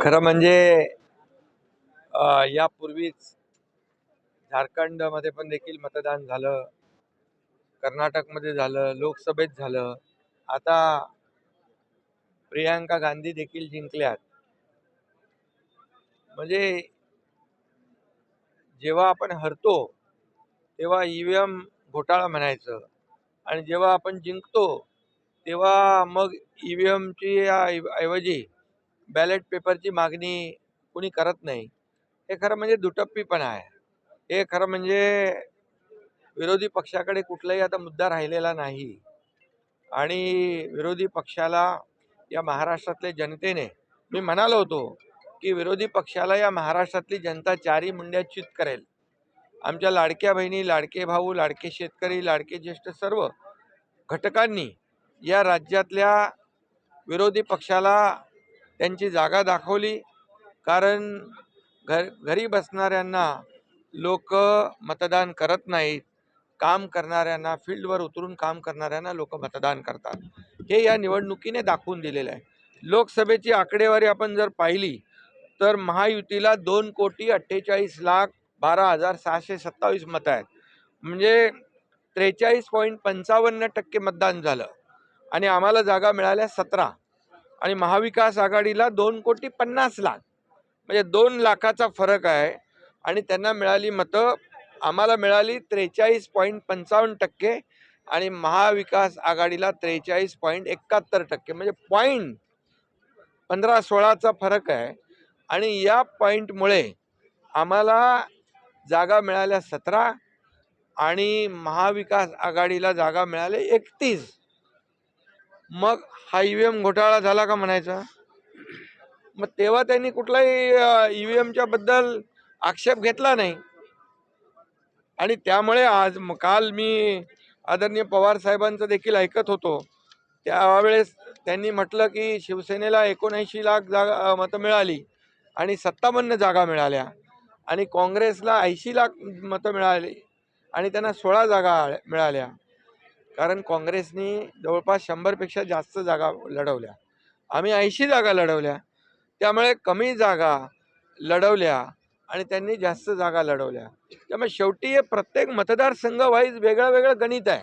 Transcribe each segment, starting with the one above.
खरं म्हणजे यापूर्वीच झारखंडमध्ये पण देखील मतदान झालं, कर्नाटकमध्ये झालं, लोकसभेत झालं. आता प्रियांका गांधी देखील जिंकल्यात. म्हणजे जेव्हा आपण हरतो तेव्हा ईव्हीएम घोटाळा म्हणायचं आणि जेव्हा आपण जिंकतो तेव्हा मग ईव्हीएमची ऐवजी बॅलेट पेपरची मागणी कुणी करत नाही. हे खरं म्हणजे दुटप्पीपणा आहे. हे खरं म्हणजे विरोधी पक्षाकडे कुठलाही आता मुद्दा राहिलेला नाही आणि विरोधी पक्षाला या महाराष्ट्रातल्या जनतेने, मी म्हणालो होतो की विरोधी पक्षाला या महाराष्ट्रातली जनता चारी मुंड्या चित करेल. आमच्या लाडक्या बहिणी, लाडके भाऊ, लाडके शेतकरी, लाडके ज्येष्ठ सर्व घटकांनी या राज्यातल्या विरोधी पक्षाला त्यांची जागा दाखवली. कारण घरी बसणाऱ्यांना लोक मतदान करत नाहीत, काम करणाऱ्यांना, फील्डवर उतरून काम करणाऱ्यांना लोक मतदान करतात. हे या निवडणुकीने दाखवून दिलेलं आहे. लोकसभेची आकडेवारी आपण जर पाहिली तर महायुतीला 2,48,12,627 मतं आहेत. म्हणजे 43.55% मतदान झालं आणि आम्हाला जागा मिळाल्या 17 आणि महाविकास आघाडीला 2,50,00,000 म्हणजे 2 लाखाचा फरक आहे आणि त्यांना मिळाली मतं. आम्हाला मिळाली 43.55% आणि महाविकास आघाडीला 43.71%, म्हणजे पॉईंट 15-16चा फरक आहे. आणि या पॉईंटमुळे आम्हाला जागा मिळाल्या 17 आणि महाविकास आघाडीला जागा मिळाल्या 31. मग हा ईव्हीएम घोटाळा झाला का म्हणायचा? मग तेव्हा त्यांनी कुठलाही ईव्हीएमच्या बद्दल आक्षेप घेतला नाही. आणि त्यामुळे आज काल मी आदरणीय पवार साहेबांचं देखील ऐकत होतो. त्यावेळेस त्यांनी म्हटलं की शिवसेनेला 79 लाख जागा मतं मिळाली आणि 57 जागा मिळाल्या आणि काँग्रेसला 80 लाख मतं मिळाली आणि त्यांना 16 जागा मिळाल्या. कारण काँग्रेसनी जवळपास 100पेक्षा जास्त जागा लढवल्या, आम्ही 80 जागा लढवल्या. त्यामुळे कमी जागा लढवल्या आणि त्यांनी जास्त जागा लढवल्या. त्यामुळे शेवटी हे प्रत्येक मतदारसंघ वाईज वेगळं वेगळं गणित आहे.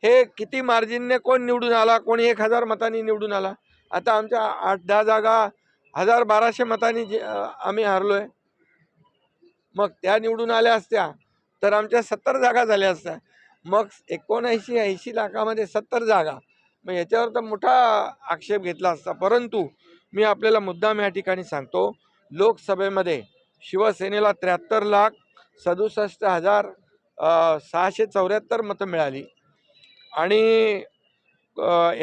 हे किती मार्जिनने कोण निवडून आला, कोणी 1000 मतांनी निवडून आला. आता आमच्या 8-10 जागा 1200 मतांनी आम्ही हारलोय. मग त्या निवडून आल्या असत्या तर आमच्या 70 जागा झाल्या असत्या. मग 79-80 लाखामध्ये 70 जागा, मग याच्यावर तर मोठा आक्षेप घेतला असता. परंतु मी आपल्याला मुद्दाम या ठिकाणी सांगतो, लोकसभेमध्ये शिवसेनेला 73,67,674 मतं मिळाली आणि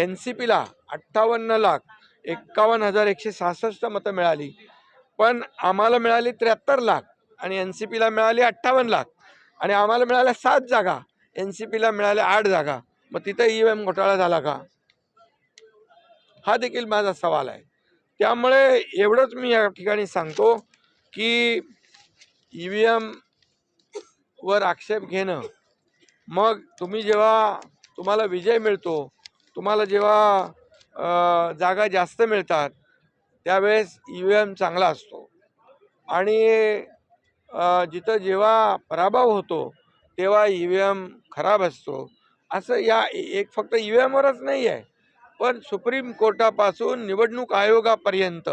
NCPला 58,51,166 मतं मिळाली. पण आम्हाला मिळाली 73 लाख आणि NCPला मिळाली 58 लाख आणि आम्हाला मिळाल्या 7 जागा, NCPला मिळाल्या 8 जागा. मग तिथं ईव्हीएम घोटाळा झाला का? हा देखील माझा सवाल आहे. त्यामुळे एवढंच मी या ठिकाणी सांगतो की ईव्हीएम वर आक्षेप घेणं, मग तुम्हाला विजय मिळतो, तुम्हाला जेव्हा जागा जास्त मिळतात त्यावेळेस ईव्हीएम चांगला असतो आणि जिथं जेव्हा पराभव होतो तेव्हा ईव्हीएम खराब असतो. असं या एक फक्त ईव्हीएमवरच नाही आहे, पण सुप्रीम कोर्टापासून निवडणूक आयोगापर्यंत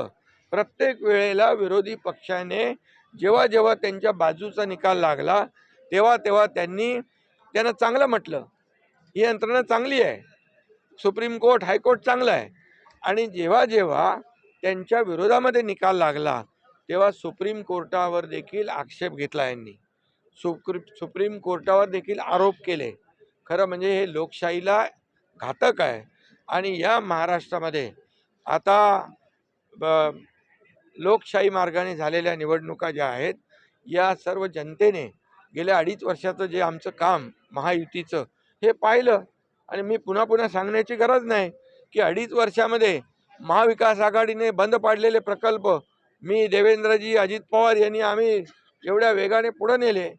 प्रत्येक वेळेला विरोधी पक्षाने जेव्हा जेव्हा त्यांच्या बाजूचा निकाल लागला तेव्हा तेव्हा त्यांना चांगलं म्हटलं. ही यंत्रणा चांगली आहे, सुप्रीम कोर्ट, हायकोर्ट चांगलं आहे. आणि जेव्हा जेव्हा त्यांच्या विरोधामध्ये निकाल लागला तेव्हा सुप्रीम कोर्टावर देखील आक्षेप घेतला यांनी, सुप्रीम कोर्टावर देखील आरोप केले. खरं म्हणजे हे लोकशाहीला घातक आहे. आणि या महाराष्ट्रामध्ये आता लोकशाही मार्गाने झालेल्या निवडणुका ज्या आहेत, या सर्व जनतेने गेल्या 2.5 वर्षाचं जे आमचं काम महायुतीचं हे पाहिलं. आणि मी पुन्हा पुन्हा सांगण्याची गरज नाही की 2.5 वर्षामध्ये महाविकास आघाडीने बंद पाडलेले प्रकल्प मी, देवेंद्रजी, अजित पवार यांनी आम्ही एवढ्या वेगाने पुढे नेले.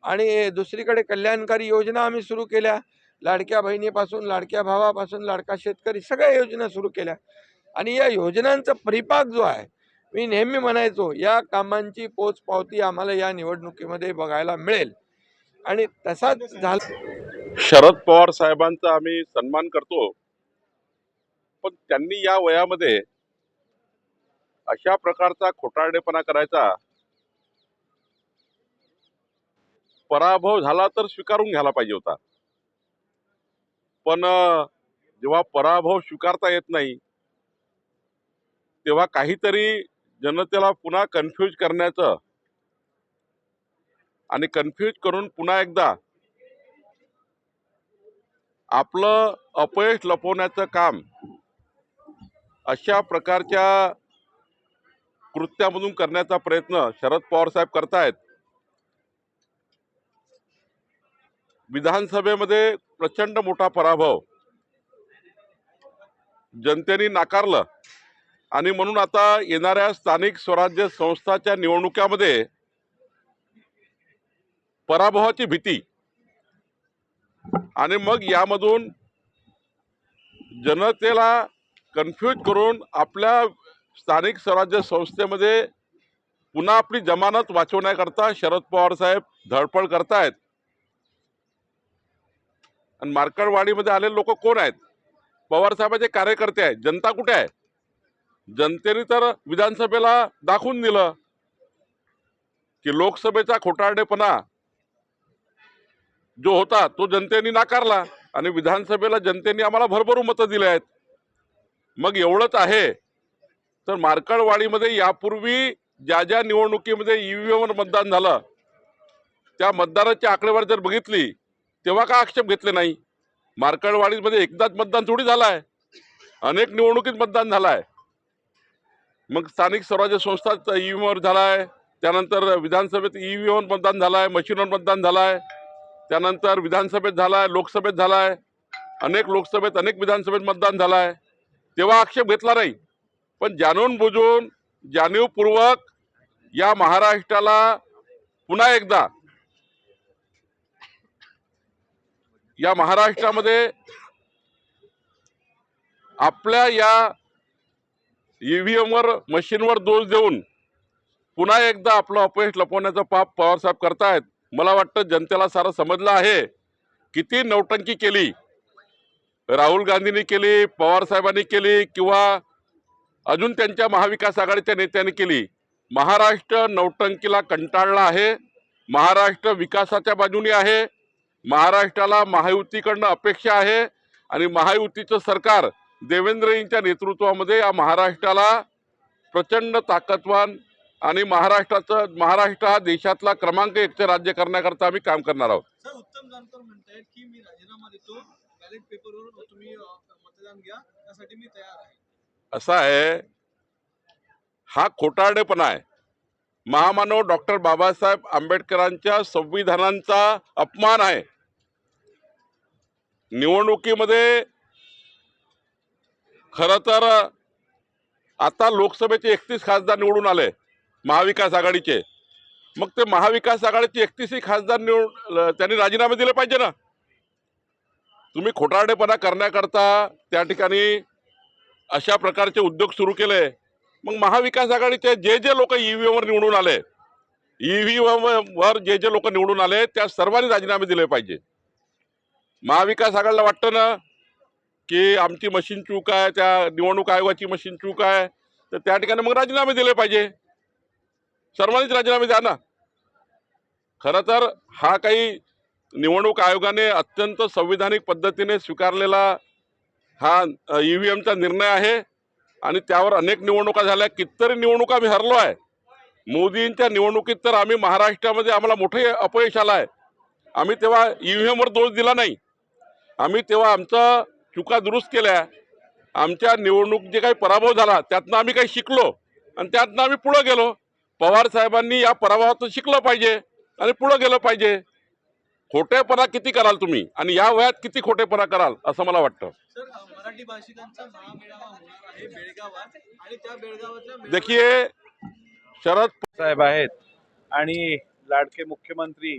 आणि दुसरीकडे कल्याणकारी योजना आम्ही सुरू केल्या, लाडक्या बहिणीपासून, लाडक्या भावापासून, लाडका शेतकरी, सगळ्या योजना सुरू केल्या. आणि या योजनांचा परिपाक जो आहे, मी नेहमी म्हणायचो या कामांची पोचपावती आम्हाला या निवडणुकीमध्ये बघायला मिळेल आणि तसाच झाला। शरद पवार साहेबांचा आम्ही सन्मान करतो, पण त्यांनी या वयामध्ये अशा प्रकारचा खोटारडेपणा करायचा, पराभव झाला तर स्वीकारून घ्यायला पाहिजे होता। पण जेव्हा पराभव स्वीकारता येत नाही तेव्हा काहीतरी जनतेला पुन्हा कन्फ्यूज करण्याचं आणि कन्फ्यूज करून पुन्हा एकदा आपलं अपयश लपवण्याचं काम अशा प्रकारच्या कृत्यामधून करण्याचा प्रयत्न शरद पवार साहेब करतायत। विधानसभेमध्ये प्रचंड मोठा पराभव जनतेने नाकारलं आणि म्हणून आता येणाऱ्या स्थानिक स्वराज्य संस्थाच्या निवडणुकामध्ये पराभवाची भीती आणि मग यामधून जनतेला कन्फ्यूज करून आपल्या स्थानिक स्वराज्य संस्थेमध्ये पुन्हा आपली जमानत वाचवण्याकरता शरद पवार साहेब धडपड करतायत। आणि मार्कडवाडीमध्ये आलेले लोक कोण आहेत? पवार साहेबांचे कार्यकर्ते आहेत। जनता कुठे आहे? जनतेने तर विधानसभेला दाखवून दिलं की लोकसभेचा खोटारडेपणा जो होता तो जनतेने नाकारला आणि विधानसभेला जनतेने आम्हाला भरभरून मतं दिले आहेत। मग एवढंच आहे तर मार्कडवाडीमध्ये यापूर्वी ज्या ज्या निवडणुकीमध्ये ईव्हीएमवर मतदान झालं त्या मतदाराची आकडेवारी जर बघितली तेव्हा का आक्षेप घेतले नाही? मार्कडवाडीमध्ये एकदाच मतदान थोडी झालाय, अनेक निवडणुकीत मतदान झालाय। मग स्थानिक स्वराज्य संस्थात ईव्हीएमवर झालाय, त्यानंतर विधानसभेत ईव्हीएमवर मतदान झालाय, मशीनवर मतदान झालाय, त्यानंतर विधानसभेत झालाय, लोकसभेत झालाय, अनेक लोकसभेत अनेक विधानसभेत मतदान झालाय, तेव्हा आक्षेप घेतला नाही। पण जाणून बुजून जाणीवपूर्वक या महाराष्ट्राला पुन्हा एकदा या महाराष्ट्रामध्ये आपल्या या ईव्हीएमवर मशीनवर दोष देऊन पुन्हा एकदा आपलं अपयश लपवण्याचं पाप पवार साहेब करतायत। मला वाटतं जनतेला सारं समजलं आहे किती नौटंकी केली राहुल गांधींनी केली, पवार साहेबांनी केली किंवा अजून त्यांच्या महाविकास आघाडीच्या नेत्यांनी केली। महाराष्ट्र नौटंकीला कंटाळला आहे, महाराष्ट्र विकासाच्या बाजूने आहे, महाराष्ट्राला महायुतीकडनं अपेक्षा आहे आणि महायुतीचं सरकार देवेंद्रजींच्या नेतृत्वामध्ये या महाराष्ट्राला प्रचंड ताकदवान आणि महाराष्ट्र हा देशातला क्रमांक 1चे राज्य करण्याकरता आम्ही काम करणार आहोत। सर, उत्तम जानकर म्हणतायत की मी राजीनामा देतो, बॅलेट पेपरवर तुम्ही मतदान घ्या, त्यासाठी मी तयार आहे। असा आहे, हा खोटारडेपणा आहे। महामानव डॉक्टर बाबासाहेब आंबेडकरांच्या संविधानाचा अपमान आहे। निवडणुकीमध्ये खरं तर आता लोकसभेचे 31 खासदार निवडून आले महाविकास आघाडीचे, मग ते महाविकास आघाडीचे 31 खासदार त्यांनी राजीनामे दिले पाहिजे ना। तुम्ही खोटारडेपणा करण्याकरता त्या ठिकाणी अशा प्रकारचे उद्योग सुरू केले, मग महाविकास आघाडीचे जे जे लोक ईव्हीएमवर निवडून आले, ईव्हीएमवर जे जे लोक निवडून आले त्या सर्वांनी राजीनामे दिले पाहिजे। महाविकास आघाडीला वाटतं ना की आमची मशीन चूक आहे, त्या निवडणूक आयोगाची मशीन चूक आहे, तर त्या ठिकाणी मग राजीनामे दिले पाहिजे, सर्वांनीच राजीनामे द्या ना। खरं तर हा काही निवडणूक आयोगाने अत्यंत संविधानिक पद्धतीने स्वीकारलेला हा ईव्हीएमचा निर्णय आहे आणि त्यावर अनेक निवडणुका झाल्या, कितीतरी निवडणुका आम्ही हरलो आहे। मोदींच्या निवडणुकीत तर आम्ही महाराष्ट्रामध्ये आम्हाला मोठे अपयश आलं आहे, आम्ही तेव्हा ईव्हीएमवर दोष दिला नाही, आम्ही तेव्हा आमचा चुका दुरुस्त केल्या, आमच्या निवडणूक जे काही पराभव झाला त्यातनं आम्ही काही शिकलो आणि त्यातनं आम्ही पुढे गेलो। पवार साहेबांनी या पराभवातून शिकलं पाहिजे आणि पुढे गेलं पाहिजे। खोटेपणा किती कराल तुम्ही आणि या वयात किती खोटेपणा कराल असं मला वाटतं। सर, मराठी भाषिकांचा महामेळावा होणार आहे बेळगावात आणि त्या बेळगावातल्या देखिए शरद साहेब आहेत आणि लाडके मुख्यमंत्री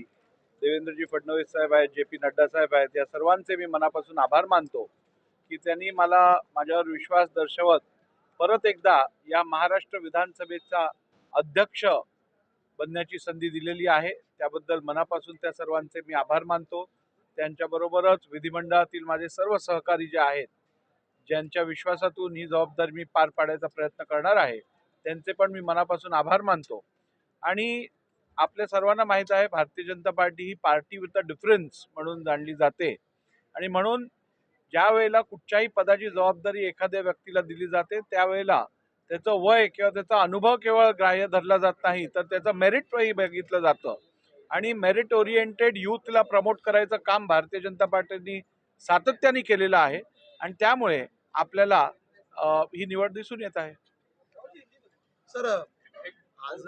देवेंद्रजी फडणवीस साहेब आहेत, जे पी नड्डा साहेब आहेत, या सर्वांचे मी मनापासून आभार मानतो की त्यांनी मला माझ्यावर विश्वास दर्शवत परत एकदा या महाराष्ट्र विधानसभेचा अध्यक्ष बनण्याची संधी दिलेली आहे. त्याबद्दल मनापासून त्या सर्वांचे मी आभार मानतो. त्यांच्याबरोबरच विधिमंडळातील माझे सर्व सहकारी जे आहेत, ज्यांच्या विश्वासातून ही जबाबदारी मी पार पाडायचा प्रयत्न करणार आहे, त्यांचे पण मी मनापासून आभार मानतो. आणि आपल्या सर्वांना माहीत आहे, भारतीय जनता पार्टी ही पार्टी विथ अ डिफरन्स म्हणून जाणली जाते. आणि म्हणून ज्या वेळेला कुठच्याही पदाची जबाबदारी एखाद्या व्यक्तीला दिली जाते, त्यावेळेला त्याचं वय किंवा त्याचा अनुभव केवळ ग्राह्य धरला जात नाही, तर त्याचं मेरिटही बघितलं जातं. आणि मेरिट ओरिएंटेड यूथला प्रमोट करायचं काम भारतीय जनता पार्टीने सातत्याने केलेलं आहे. आणि त्यामुळे आपल्याला ही निवड दिसून येत आहे. सर आज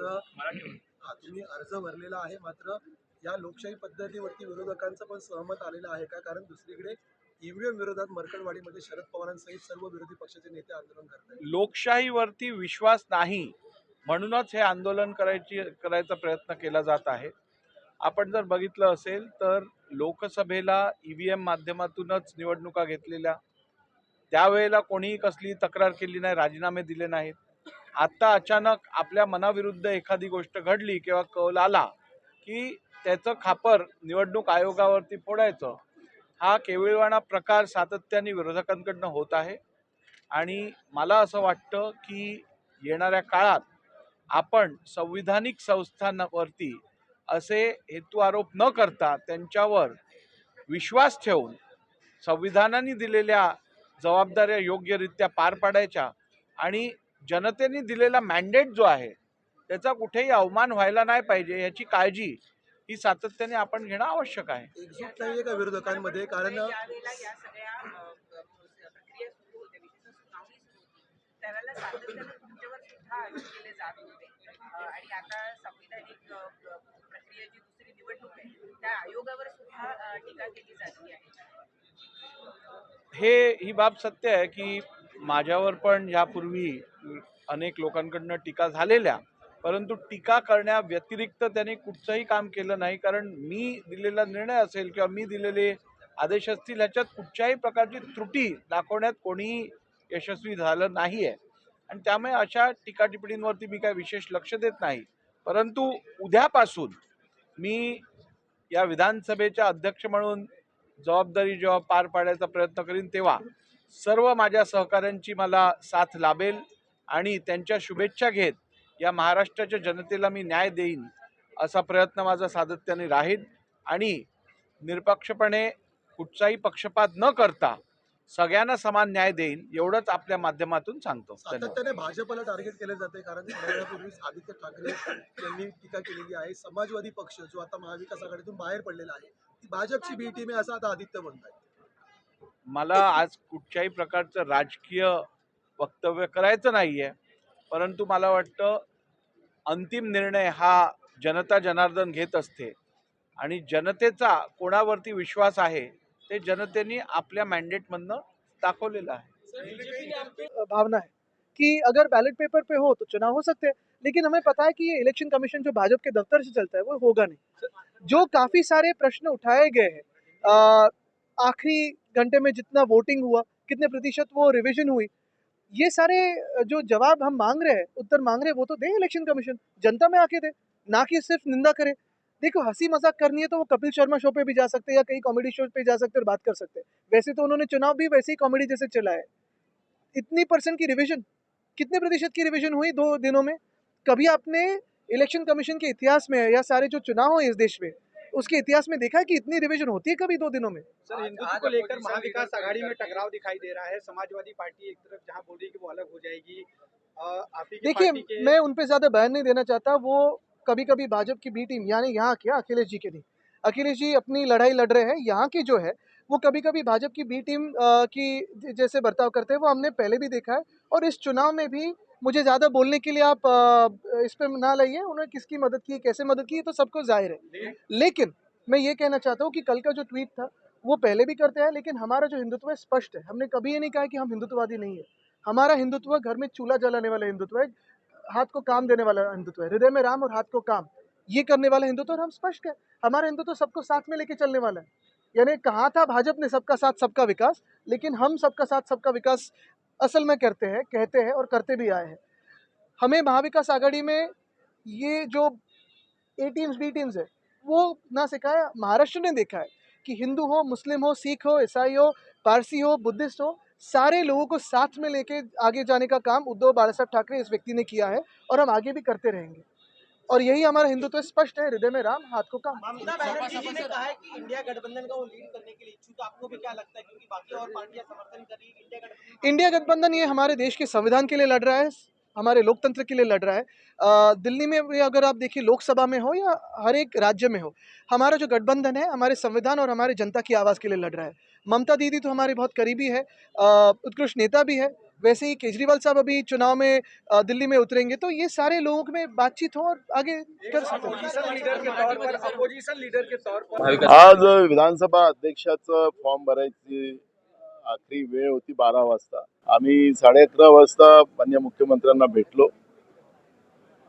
तुम्ही अर्ज भरलेला आहे, मात्र या लोकशाही पद्धतीवरती विरोधकांचं पण सहमत आलेलं आहे का? कारण दुसरीकडे ईव्हीएम विरोधात मरकळवाडीमध्ये शरद पवारांसहित सर्व विरोधी पक्षाचे नेते आंदोलन करतात. लोकशाहीवरती विश्वास नाही म्हणूनच हे आंदोलन करायचा प्रयत्न केला जात आहे. आपण जर बघितलं असेल तर लोकसभेला ईव्हीएम माध्यमातूनच निवडणुका घेतलेल्या, त्यावेळेला कोणीही कसली तक्रार केली नाही, राजीनामे दिले नाहीत. आता अचानक आपल्या मनाविरुद्ध एखादी गोष्ट घडली किंवा कौल आला की त्याचं खापर निवडणूक आयोगावरती फोडायचं, हा केविलवाणा प्रकार सातत्याने विरोधकांकडनं होत आहे. आणि मला असं वाटतं की येणाऱ्या काळात आपण संविधानिक संस्थांवरती असे हेतू आरोप न करता त्यांच्यावर विश्वास ठेवून संविधानाने दिलेल्या जबाबदाऱ्या योग्यरित्या पार पाडायच्या. आणि जनतेने दिलेला मॅन्डेट जो आहे त्याचा कुठेही अवमान व्हायला नाही पाहिजे, याची काळजी ही सातत्याने आपण घेणं आवश्यक आहे. एकजूट नाहीये का विरोधकांमध्ये? कारण त्यावेळेला सातत्यानं तुमच्यावर सुद्धा आरोप केले जात होते आणि आता संविधानिक प्रक्रियेची दुसरी निवडणूक आहे, त्या आयोगावर सुद्धा टीका केली जाते आहे. ही बाब सत्य आहे की माझ्यावर पण यापूर्वी अनेक लोकांकडनं टीका झालेल्या, परंतु टीका करण्या व्यतिरिक्त त्यांनी कुठचंही काम केलं नाही. कारण मी दिलेला निर्णय असेल किंवा मी दिलेले आदेश असतील, ह्याच्यात कुठच्याही प्रकारची त्रुटी दाखवण्यात कोणीही यशस्वी झालं नाही आहे. आणि त्यामुळे अशा टीकाटिप्पणींवरती मी काय विशेष लक्ष देत नाही. परंतु उद्यापासून मी या विधानसभेच्या अध्यक्ष म्हणून जबाबदारी जेव्हा पार पाडायचा प्रयत्न करीन, तेव्हा सर्व माझ्या सहकाऱ्यांची मला साथ लाभेल आणि त्यांच्या शुभेच्छा घेत या महाराष्ट्राच्या जनतेला मी न्याय देईन असा प्रयत्न माझा सातत्याने राहील. आणि निरपक्षपणे कुठचाही पक्षपात न करता सगळ्यांना समान न्याय देईन, एवढंच आपल्या माध्यमातून सांगतो. सातत्याने भाजपला टार्गेट केले जाते, कारण थोड्या वेळापूर्वीच आदित्य ठाकरे यांनी टीका केलेली आहे. समाजवादी पक्ष जो आता महाविकास आघाडीतून बाहेर पडलेला आहे, ती भाजपची बी टीम आहे असं आता आदित्य म्हणतात. मला आज कुठच्याही प्रकारचं राजकीय वक्तव्य करायचं नाहीये, परंतु मला वाटतं अंतिम निर्णय हा जनता जनार्दन घेत असते. आणि जनतेचा कोणावरती विश्वास आहे ते जनतेने आपल्या मॅन्डेटमधनं दाखवलेलं आहे. भावना है कि अगर बैलेट पेपर पे हो तो चुनाव हो सकते हैं, लेकिन हमें पता है कि ये इलेक्शन कमीशन जो भाजपा के दफ्तर से चलता है वो होगा नहीं. जो काफी सारे प्रश्न उठाए गए हैं, आखिरी घंटे में जितना वोटिंग हुआ, कितने प्रतिशत वो रिवीजन हुई, ये सारे जो जवाब हम मांग रहे हैं, उत्तर मांग रहे हैं, वो तो दे इलेक्शन कमीशन, जनता में आके दे, ना कि सिर्फ निंदा करे. देखो, हंसी मजाक करनी है तो वो कपिल शर्मा शो पे भी जा सकते हैं या कई कॉमेडी शो पे जा सकते हैं और बात कर सकते हैं. वैसे तो उन्होंने चुनाव भी वैसे ही कॉमेडी जैसे चला है. इतनी परसेंट की रिवीजन, कितने प्रतिशत की रिवीजन हुई 2 दिनों में? कभी आपने इलेक्शन कमीशन के इतिहास में या सारे जो चुनाव है इस देश में, उसके इतिहास में देखा है कि इतनी रिवीजन होती है कभी 2 दिनों में? सर, हिंदुत्व को लेकर महाविकास आघाड़ी में टकराव दिखाई दे रहा है. समाजवादी पार्टी एक तरफ जहां बोल रही है कि वो अलग हो जाएगी, आप ही की देखिए, पार्टी के मैं उन पे ज्यादा बयान नहीं देना चाहता. वो कभी कभी भाजपा की बी टीम, यानी यहाँ क्या अखिलेश जी के नहीं, अखिलेश जी अपनी लड़ाई लड़ रहे हैं, यहाँ की जो है वो कभी कभी भाजपा की बी टीम की जैसे बर्ताव करते हैं वो हमने पहले भी देखा है. और इस चुनाव में भी मुझे ज़्यादा बोलने के लिए आप इस पर ना लाइए. उन्होंने किसकी मदद की, कैसे मदद की, तो सबको जाहिर है. लेकिन मैं ये कहना चाहता हूँ कि कल का जो ट्वीट था वो पहले भी करते हैं, लेकिन हमारा जो हिंदुत्व है स्पष्ट है. हमने कभी ये नहीं कहा कि हम हिंदुत्ववादी नहीं है. हमारा हिंदुत्व घर में चूल्हा जलाने वाला हिंदुत्व है, हाथ को काम देने वाला हिंदुत्व है, हृदय में राम और हाथ को काम, ये करने वाला हिंदुत्व. और हम स्पष्ट है, हमारा हिंदुत्व सबको साथ में लेके चलने वाला है. यानी कहा था भाजपा ने सबका साथ सबका विकास, लेकिन हम सबका साथ सबका विकास असल में करते हैं, कहते हैं और करते भी आए हैं। हमें महाविकास आघाड़ी में ये जो ए टीम्स बी टीम्स है वो ना सिखाया, महाराष्ट्र ने देखा है कि हिंदू हो, मुस्लिम हो, सिख हो, ईसाई हो, पारसी हो, बुद्धिस्ट हो, सारे लोगों को साथ में लेके आगे जाने का काम उद्धव बाला साहब ठाकरे इस व्यक्ति ने किया है और हम आगे भी करते रहेंगे। और यही हमारा हिंदुत्व स्पष्ट है, हृदय में राम, हाथ को काम। ममता बनर्जी जी ने कहा है कि इंडिया गठबंधन का वो लीड करने के लिए इच्छुक है। आपको भी क्या लगता है, क्योंकि बाकी और पार्टियां समर्थन कर रही है इंडिया गठबंधन? इंडिया गठबंधन ये हमारे देश के संविधान के लिए लड़ रहा है, हमारे लोकतंत्र के लिए लड़ रहा है। दिल्ली में भी अगर आप देखिए, लोकसभा में हो या हर एक राज्य में हो, हमारा जो गठबंधन है हमारे संविधान और हमारे जनता की आवाज़ के लिए लड़ रहा है। ममता दीदी तो हमारी बहुत करीबी है, उत्कृष्ट नेता भी है। वैसे ही केजरीवाल साहब अभी चुनाव में दिल्ली में उतरेंगे, तो ये सारे लोगों में बातचीत हो और आगे कर सकते हैं। अपोजिशन लीडर के तौर पर आज विधानसभा अध्यक्षाचं फॉर्म भरायची आखरी वेळ होती 12 वाजता. आम्ही 11:30 वाजता माननीय मुख्यमंत्र्यांना भेटलो.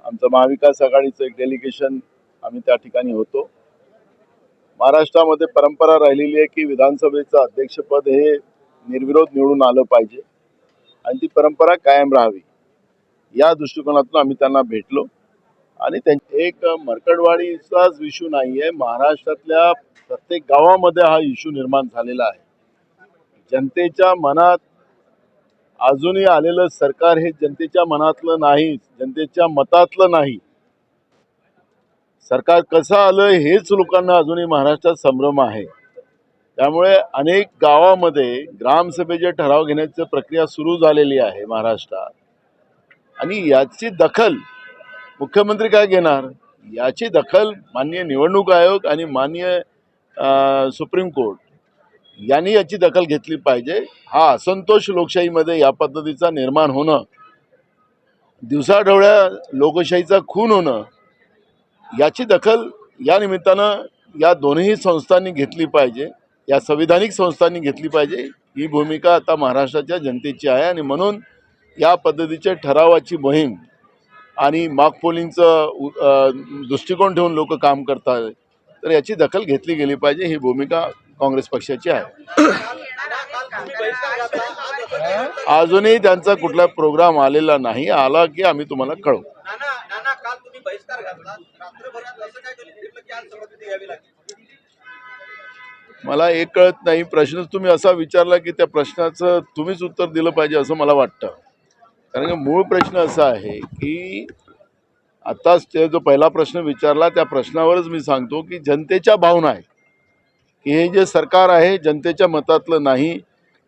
आमचं महाविकास आघाडीचं एक डेलिगेशन आम्ही त्या ठिकाणी होतो. महाराष्ट्रामध्ये परंपरा राहिलेली आहे की विधानसभेचं अध्यक्षपद हे निर्विरोध निवडून आलं पाहिजे आणि ती परंपरा कायम राहावी या दृष्टिकोनातून आम्ही त्यांना भेटलो. आणि एक मरकडवाडीचाच इश्यू नाही आहे, महाराष्ट्रातल्या प्रत्येक गावामध्ये हा इश्यू निर्माण झालेला आहे. जनतेच्या मनात अजूनही आलेलं सरकार हे जनतेच्या मनातलं नाही, जनतेच्या मतातलं नाही. सरकार कसं आलं हेच लोकांना अजूनही महाराष्ट्रात संभ्रम आहे. त्यामुळे अनेक गावामध्ये ग्रामसभेचे ठराव घेण्याची प्रक्रिया सुरू झालेली आहे महाराष्ट्रात. आणि याची दखल मुख्यमंत्री काय घेणार, याची दखल माननीय निवडणूक आयोग आणि माननीय सुप्रीम कोर्ट यांनी याची दखल घेतली पाहिजे. हा असंतोष लोकशाहीमध्ये या पद्धतीचा निर्माण होणं, दिवसाढवळ्या लोकशाहीचा खून होणं, याची दखल या निमित्तानं या दोन्ही संस्थांनी घेतली पाहिजे, या संविधानिक संस्थांनी घेतली पाहिजे. ही भूमिका आता महाराष्ट्राच्या जनतेची आहे आणि म्हणून या पद्धतीच्या ठरावाची मोहीम आणि मॉक पोलिंगचं दृष्टिकोन ठेवून लोक काम करतात, तर याची दखल घेतली गेली पाहिजे. ही भूमिका काँग्रेस पक्षाची आहे. अजूनही त्यांचा कुठला प्रोग्राम आलेला नाही, आला की आम्ही तुम्हाला कळवू. नाना काल तुम्ही बहिष्कार घातला, रात्रभरात असं काय घडलं की आज सभापती घ्यावी लागली? मला एक कळत नाही, प्रश्न तुम्ही असा विचारला की त्या प्रश्नाचं तुम्हीच उत्तर दिलं पाहिजे असं मला वाटतं. कारण की मूळ प्रश्न असा आहे की आताच ते जो पहिला प्रश्न विचारला त्या प्रश्नावरच मी सांगतो की जनतेच्या भावना आहेत की हे जे सरकार आहे जनतेच्या मतातलं नाही.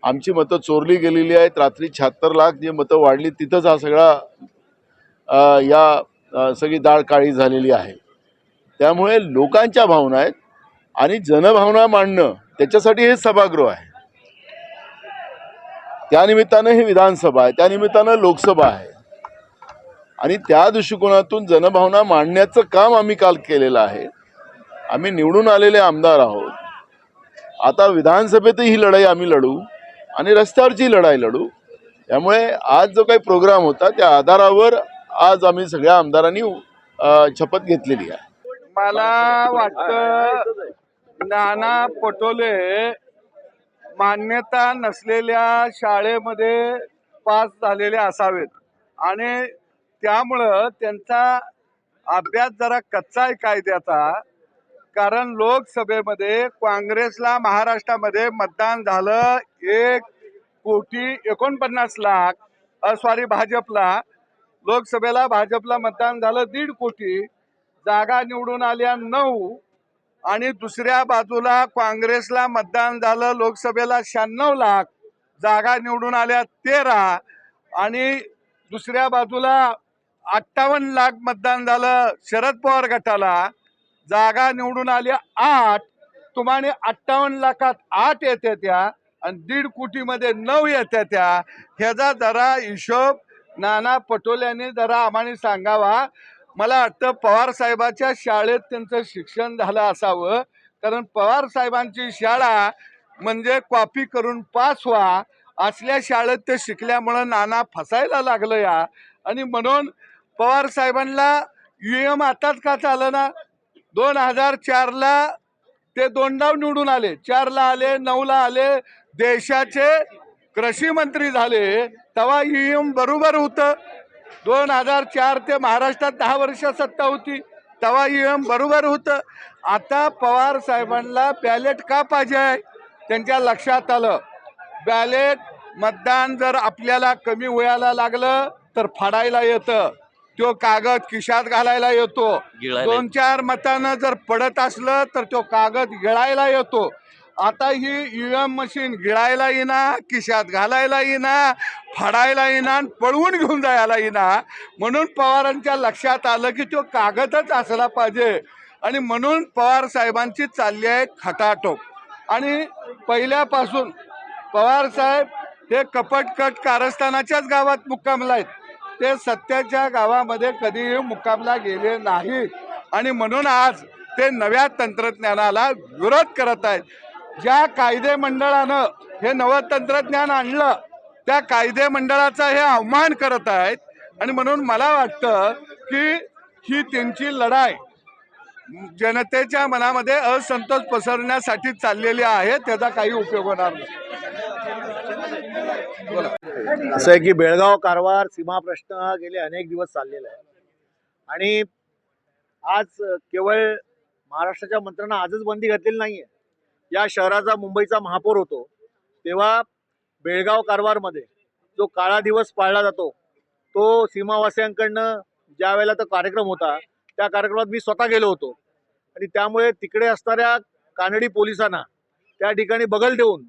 आमची मतं चोरली गेलेली आहेत. रात्री 76 लाख जी मतं वाढली तिथंच हा सगळा सगळी दाळ काळी झालेली आहे. त्यामुळे लोकांच्या भावना आहेत आणि जनभावना मांडणं त्याच्यासाठी हे सभागृह आहे. त्यानिमित्तानं हे विधानसभा आहे, त्यानिमित्तानं लोकसभा आहे आणि त्या दृष्टिकोनातून जनभावना मांडण्याचं काम आम्ही काल केलेलं आहे. आम्ही निवडून आलेले आमदार आहोत. आता विधानसभेतही ही लढाई आम्ही लढू आणि रस्त्यावरची लढाई लढू. त्यामुळे आज जो काही प्रोग्राम होता त्या आधारावर आज आम्ही सगळ्या आमदारांनी शपथ घेतलेली आहे. मला वाटतं नाना पटोले मान्यता नसलेल्या शाळेमध्ये पास झालेले असावेत आणि त्यामुळं त्यांचा अभ्यास जरा कच्चा आहे कायद्याचा. कारण लोकसभेमध्ये काँग्रेसला महाराष्ट्रामध्ये मतदान झालं 1,49,00,000, सॉरी भाजपला लोकसभेला भाजपला मतदान झालं 1.5 कोटी. जागा निवडून आल्या 9 आणि दुसऱ्या बाजूला काँग्रेसला मतदान झालं लोकसभेला 96 लाख, जागा निवडून आल्या 13 आणि दुसऱ्या बाजूला 58 लाख मतदान झालं शरद पवार गटाला, जागा निवडून आल्या 8. तुम्हाला 58 लाखात 8 येत्या त्या आणि 1.5 कोटीमध्ये 9 येत्या त्या. ह्याचा जरा हिशोब नाना पटोलेंनी जरा आम्हाला सांगावा. मला वाटतं पवार साहेबाच्या शाळेत त्यांचं शिक्षण झालं असावं, कारण पवार साहेबांची शाळा म्हणजे कॉपी करून पास व्हा असल्या शाळेत ते शिकल्यामुळं नाना फसायला लागलं या. आणि म्हणून पवार साहेबांना UM आताच का चालं ना, 2004ला ते 2दा निवडून आले, 4ला आले, 9ला आले, देशाचे कृषी मंत्री झाले, तेव्हा ईव्हीएम बरोबर होतं. 2004 ते महाराष्ट्रात 10 वर्ष सत्ता होती, तेव्हा ईव्हीएम बरोबर होतं. आता पवार साहेबांना बॅलेट का पाहिजे, त्यांच्या लक्षात आलं बॅलेट मतदान जर आपल्याला कमी वयाला लागलं तर फाडायला येतं, तो कागद खिशात घालायला येतो. 2-4 मतानं जर पडत असलं तर तो कागद गिळायला येतो. आता ही ईव्हीएम मशीन गिळायला येईना, खिशात घालायला येईना, फाडायला येईना, पळवून घेऊन जायला येईना. म्हणून पवारांच्या लक्षात आलं की तो कागदच असला पाहिजे आणि म्हणून पवार साहेबांची चालली आहे खटाटोप. आणि पहिल्यापासून पवार साहेब हे कपटकट कारस्थानाच्याच गावात मुक्कामला आहेत, ते सत्याच्या गावामध्ये कधीही मुक्कामला गेले नाहीत. आणि म्हणून आज ते नव्या तंत्रज्ञानाला विरोध करत आहेत. ज्या कायदे मंडळानं हे नवं तंत्रज्ञान आणलं त्या कायदे मंडळाचा हे अवमान करत आहेत. आणि म्हणून मला वाटतं की ही त्यांची लढाई जनतेच्या मनामध्ये असंतोष पसरण्यासाठी चाललेली आहे, त्याचा काही उपयोग होणार नाही. असं आहे की बेळगाव कारवार सीमा प्रश्न हा गेले अनेक दिवस चाललेला आहे आणि आज केवळ महाराष्ट्राच्या मंत्र्यांना आजच बंदी घातलेली नाहीये. या शहराचा मुंबईचा महापौर होतो तेव्हा बेळगाव कारवारमध्ये जो काळा दिवस पाळला जातो तो सीमावासियांकडनं ज्या वेळेला तो कार्यक्रम होता त्या कार्यक्रमात मी स्वतः गेलो होतो आणि त्यामुळे तिकडे असणाऱ्या कानडी पोलिसांना त्या ठिकाणी बगल देऊन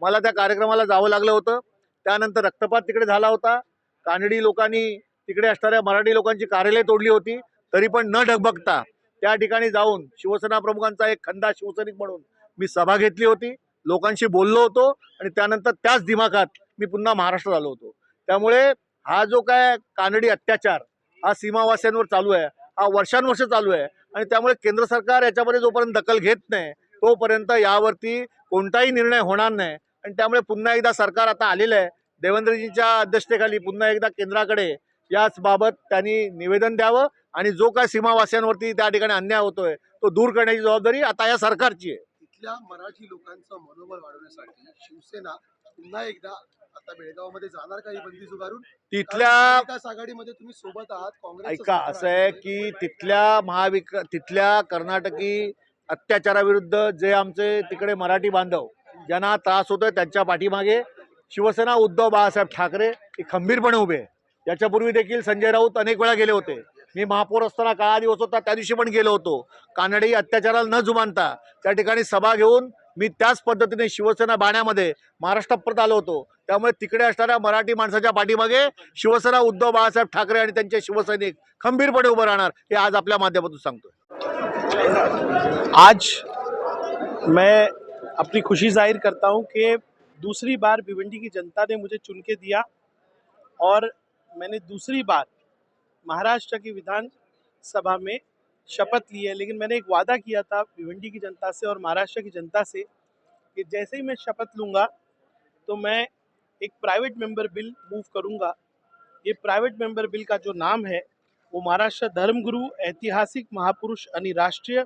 मला त्या कार्यक्रमाला जावं लागलं होतं. त्यानंतर रक्तपात तिकडे झाला होता. कानडी लोकांनी तिकडे असणाऱ्या मराठी लोकांची कार्यालय तोडली होती, तरी पण न डगबगता त्या ठिकाणी जाऊन शिवसेना प्रमुखांचा एक खंदा शिवसैनिक म्हणून मी सभा घेतली होती, लोकांशी बोललो होतो आणि त्यानंतर त्याच दिमाखात मी पुन्हा महाराष्ट्रात आलो होतो. त्यामुळे हा जो काय कानडी अत्याचार हा सीमावासियांवर चालू आहे हा वर्षानुवर्ष चालू आहे आणि त्यामुळे केंद्र सरकार याच्यामध्ये जोपर्यंत दखल घेत नाही तोपर्यंत यावरती कोणताही निर्णय होणार नाही. आणि त्यामुळे पुन्हा एकदा सरकार आता आलेलं आहे, देवेंद्रजींच्या अध्यक्षतेखाली पुन्हा एकदा केंद्राकडे याच बाबत त्यांनी निवेदन द्यावं आणि जो काय सीमावासियांवरती त्या ठिकाणी अन्याय होतोय तो दूर करण्याची जबाबदारी आता या सरकारची आहे. इथल्या मराठी लोकांचं मनोबल वाढवण्यासाठी शिवसेना पुन्हा एकदा आता बेळगावमध्ये जाणार काही बंदी झुगारून? तिथल्या महाविकास आघाडीमध्ये तुम्ही सोबत आहात, काँग्रेस ऐका असं आहे की तिथल्या कर्नाटकी अत्याचाराविरुद्ध जे आमचे तिकडे मराठी बांधव ज्यांना त्रास होतोय त्यांच्या पाठीमागे शिवसेना उद्धव बाळासाहेब ठाकरे हे खंबीरपणे उभे आहे. याच्यापूर्वी देखील संजय राऊत अनेक वेळा गेले होते. मी महापौर असताना काळा दिवस होता त्या दिवशी पण गेलो होतो. कानडी अत्याचाराला न जुमानता त्या ठिकाणी सभा घेऊन मी त्याच पद्धतीने शिवसेना बाण्यामध्ये महाराष्ट्रात परत आलो होतो. त्यामुळे तिकडे असणाऱ्या मराठी माणसाच्या पाठीमागे शिवसेना उद्धव बाळासाहेब ठाकरे आणि त्यांचे शिवसैनिक खंबीरपणे उभं राहणार हे आज आपल्या माध्यमातून सांगतो. आज मैं अपनी खुशी जाहिर करता हूं कि दूसरी बार भिवंडी की जनता ने मुझे चुन के दिया और मैंने दूसरी बार महाराष्ट्र की विधानसभा में शपथ ली है. लेकिन मैंने एक वादा किया था भिवंडी की जनता से और महाराष्ट्र की जनता से कि जैसे ही मैं शपथ लूँगा तो मैं एक प्राइवेट मेंबर बिल मूव करूँगा. ये प्राइवेट मेंबर बिल का जो नाम है वो महाराष्ट्र धर्मगुरु ऐतिहासिक महापुरुष आणि राष्ट्रीय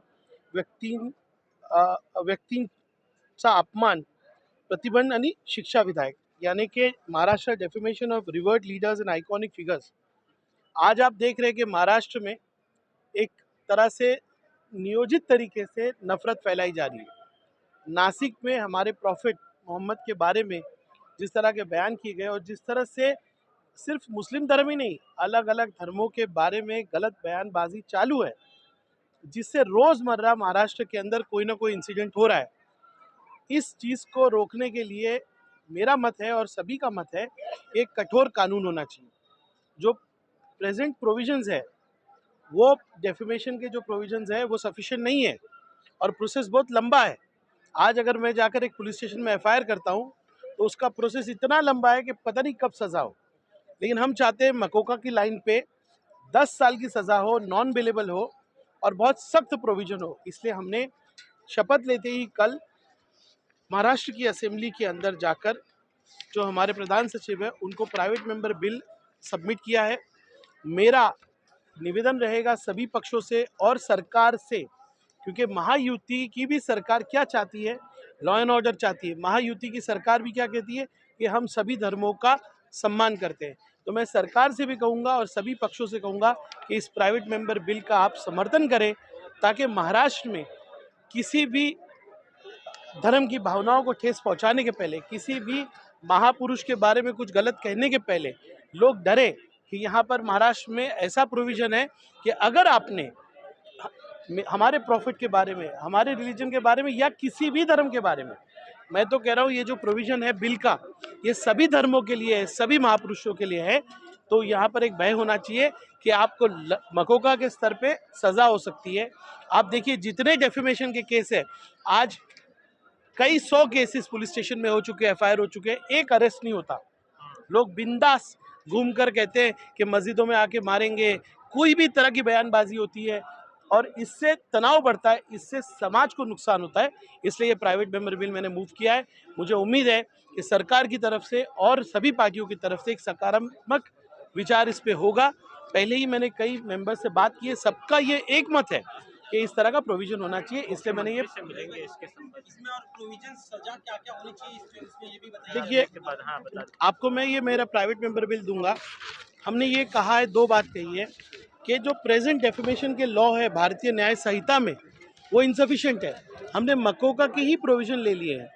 व्यक्तींचा अपमान प्रतिबंध आणि शिक्षा विधायक यानी कि Maharashtra defamation of revered leaders end iconic figures. आज आप देख रहे हैं कि महाराष्ट्र में एक तरह से नियोजित तरीके से नफरत फैलाई जा रही है. नासिक में हमारे प्रॉफिट मोहम्मद के बारे में जिस तरह के बयान किए गए और जिस तरह से सिर्फ मुस्लिम धर्म ही नहीं अलग अलग धर्मों के बारे में गलत बयानबाजी चालू है, जिससे रोज़मर्रा महाराष्ट्र के अंदर कोई ना कोई इंसिडेंट हो रहा है. इस चीज़ को रोकने के लिए मेरा मत है और सभी का मत है एक कठोर कानून होना चाहिए. जो प्रेजेंट प्रोविजंस है वो डेफिमेशन के जो प्रोविजंस है वो सफिशिएंट नहीं है और प्रोसेस बहुत लंबा है. आज अगर मैं जाकर एक पुलिस स्टेशन में एफआईआर करता हूँ तो उसका प्रोसेस इतना लंबा है कि पता नहीं कब सज़ा हो. लेकिन हम चाहते हैं मकोका की लाइन पे 10 साल की सज़ा हो, नॉन बेलेबल हो और बहुत सख्त प्रोविज़न हो. इसलिए हमने शपथ लेते ही कल महाराष्ट्र की असेंबली के अंदर जाकर जो हमारे प्रधान सचिव है उनको प्राइवेट मेंबर बिल सबमिट किया है. मेरा निवेदन रहेगा सभी पक्षों से और सरकार से क्योंकि महायुति की भी सरकार क्या चाहती है, लॉ एंड ऑर्डर चाहती है। महायुति की सरकार भी क्या कहती है कि हम सभी धर्मों का सम्मान करते हैं। तो मैं सरकार से भी कहूँगा और सभी पक्षों से कहूँगा कि इस प्राइवेट मेंबर बिल का आप समर्थन करें, ताकि महाराष्ट्र में किसी भी धर्म की भावनाओं को ठेस पहुंचाने के पहले, किसी भी महापुरुष के बारे में कुछ गलत कहने के पहले लोग डरे कि यहाँ पर महाराष्ट्र में ऐसा प्रोविज़न है कि अगर आपने हमारे प्रॉफिट के बारे में, हमारे रिलीजन के बारे में या किसी भी धर्म के बारे में, मैं तो कह रहा हूँ ये जो प्रोविज़न है बिल का, ये सभी धर्मों के लिए है, सभी महापुरुषों के लिए है। तो यहाँ पर एक भय होना चाहिए कि आपको मकोका के स्तर पे सज़ा हो सकती है। आप देखिए जितने डेफेमेशन के केस है, आज कई 100 केसेस पुलिस स्टेशन में हो चुके हैं, FIR हो चुके हैं, एक अरेस्ट नहीं होता। लोग बिंदास घूमकर कहते हैं कि मस्जिदों में आके मारेंगे, कोई भी तरह की बयानबाजी होती है और इससे तनाव बढ़ता है, इससे समाज को नुकसान होता है। इसलिए ये प्राइवेट मेंबर बिल मैंने मूव किया है। मुझे उम्मीद है कि सरकार की तरफ से और सभी पार्टियों की तरफ से एक सकारात्मक विचार इस पे होगा। पहले ही मैंने कई मेंबर से बात की है, सबका ये एक मत है कि इस तरह का प्रोविजन होना चाहिए। इसलिए मैंने ये देखिए, आपको मैं ये मेरा प्राइवेट मेंबर बिल दूंगा। हमने ये कहा है, 2 बात कही है कि जो प्रेजेंट डेफेमेशन के लॉ है भारतीय न्याय संहिता में, वो इनसफिशिएंट है। हमने मकोका के ही प्रोविज़न ले लिए हैं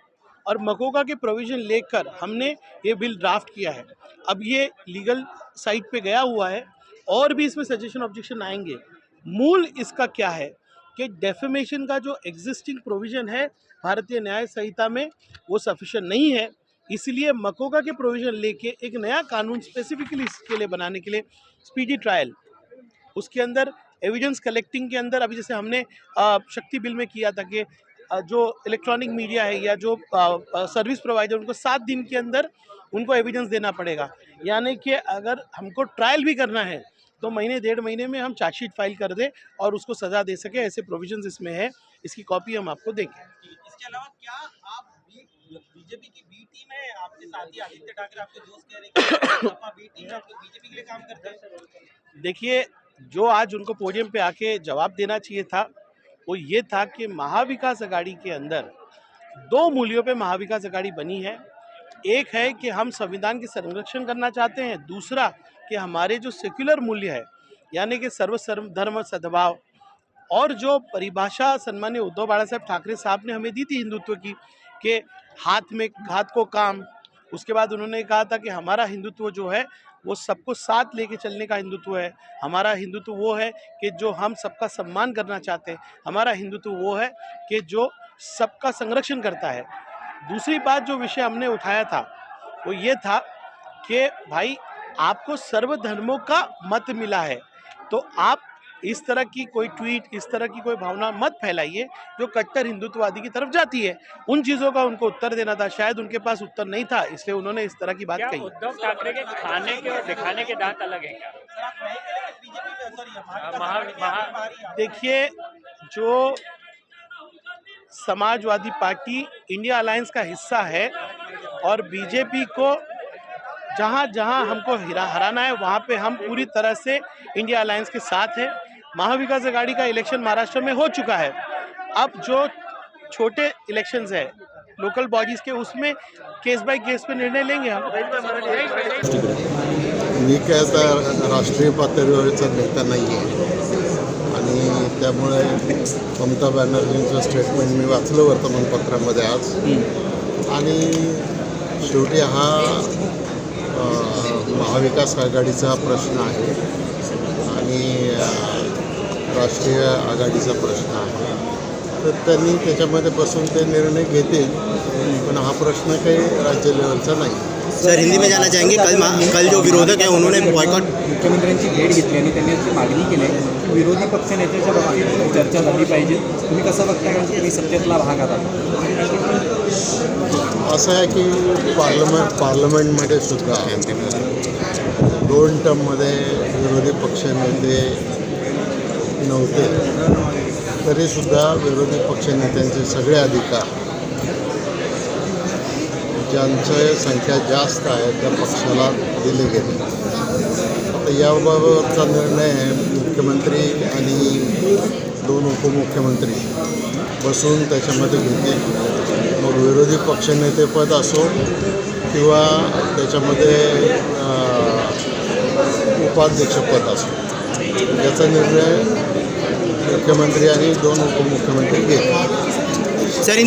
और मकोका के प्रोविज़न लेकर हमने ये बिल ड्राफ्ट किया है। अब ये लीगल साइट पे गया हुआ है और भी इसमें सजेशन ऑब्जेक्शन आएंगे। मूल इसका क्या है कि डेफेमेशन का जो एग्जिस्टिंग प्रोविज़न है भारतीय न्याय संहिता में, वो सफिशिएंट नहीं है। इसलिए मकोका के प्रोविज़न लेके एक नया कानून स्पेसिफिकली इसके लिए बनाने के लिए स्पीडी ट्रायल, उसके अंदर एविडेंस कलेक्टिंग के अंदर, अभी जैसे हमने शक्ति बिल में किया था कि जो इलेक्ट्रॉनिक मीडिया है या जो सर्विस प्रोवाइडर, उनको 7 दिन के अंदर उनको एविडेंस देना पड़ेगा। यानी कि अगर हमको ट्रायल भी करना है तो महीने 1.5 महीने में हम चार्जशीट फाइल कर दें और उसको सज़ा दे सके, ऐसे प्रोविजंस इसमें है। इसकी कॉपी हम आपको देंगे। इसके अलावा क्या आप बीजेपी की बी टीम है? आपके साथी आदित्य ठाकरे, आपके दोस्त कह रहे हैं कि आप बी टीम है, आप बीजेपी के लिए काम करते हैं। देखिए, जो आज उनको पोडियम पे आके जवाब देना चाहिए था वो ये था कि महाविकास अघाड़ी के अंदर 2 मूल्यों पे महाविकास अघाड़ी बनी है। एक है कि हम संविधान की संरक्षण करना चाहते हैं, दूसरा कि हमारे जो सेक्युलर मूल्य है, यानी कि सर्वधर्म सद्भाव, और जो परिभाषा सम्मान्य उद्धव बाला साहब ठाकरे साहब ने हमें दी थी हिंदुत्व की, कि हाथ को काम, उसके बाद उन्होंने कहा था कि हमारा हिंदुत्व जो है वो सबको साथ लेके चलने का हिंदुत्व है। हमारा हिंदुत्व वो है कि जो हम सबका सम्मान करना चाहते हैं। हमारा हिंदुत्व वो है कि जो सबका संरक्षण करता है। दूसरी बात जो विषय हमने उठाया था वो ये था कि भाई आपको सर्वधर्मों का मत मिला है, तो आप इस तरह की कोई ट्वीट, इस तरह की कोई भावना मत फैलाइए जो कट्टर हिंदुत्ववादी की तरफ जाती है। उन चीज़ों का उनको उत्तर देना था, शायद उनके पास उत्तर नहीं था, इसलिए उन्होंने इस तरह की बात कही। उद्धव ठाकरे के खाने के और दिखाने के दांत अलग हैं क्या? देखिए, जो समाजवादी पार्टी इंडिया अलायंस का हिस्सा है और बीजेपी को जहाँ जहाँ हमको हराना है वहाँ पे हम पूरी तरह से इंडिया अलायंस के साथ हैं। महाविकास अघाड़ी का इलेक्शन महाराष्ट्र में हो चुका है। अब जो छोटे इलेक्शंस है लोकल बॉडीज के, उसमें केस बाय केस पे निर्णय लेंगे हम। मी काय आता राष्ट्रीय पातळीवरचा नेता नाही आहे आणि त्यामुळे ममता बॅनर्जींचं स्टेटमेंट मी वाचलं वर्तमानपत्रामध्ये आज, आणि शेवटी हा महाविकास आघाडीचा प्रश्न आहे आणि राष्ट्रीय आघाडीचा प्रश्न आहे, तर त्यांनी त्याच्यामध्ये बसून ते निर्णय घेतील, पण हा प्रश्न काही राज्य लेवलचा नाही। सर, हिंदी में जाना चाहेंगे, कल जो विरोधक है उन्होंने बॉयकॉट, मुख्यमंत्र्यांची भेट घेतली आणि त्यांनी अशी मागणी केली आहे की विरोधी पक्षनेत्याच्या बाबतीत चर्चा झाली पाहिजे। तुम्ही कसं बघता, कारण तुम्ही सत्तेतला भाग आहात? असं आहे की पार्लमेंटमध्ये सुद्धा 2 टर्ममध्ये विरोधी पक्षनेते नव्हते, तरीसुद्धा विरोधी पक्षनेत्यांचे सगळे अधिकार ज्यांची संख्या जास्त आहे त्या पक्षाला दिले गेले। आता याबाबतचा निर्णय मुख्यमंत्री आणि दोन उपमुख्यमंत्री बसून त्याच्यामध्ये घेतील. मग विरोधी पक्षनेतेपद असो किंवा त्याच्यामध्ये उपाध्यक्षपद असो, याचा निर्णय मुख्यमंत्री आणि दोन उपमुख्यमंत्री घेतील. सर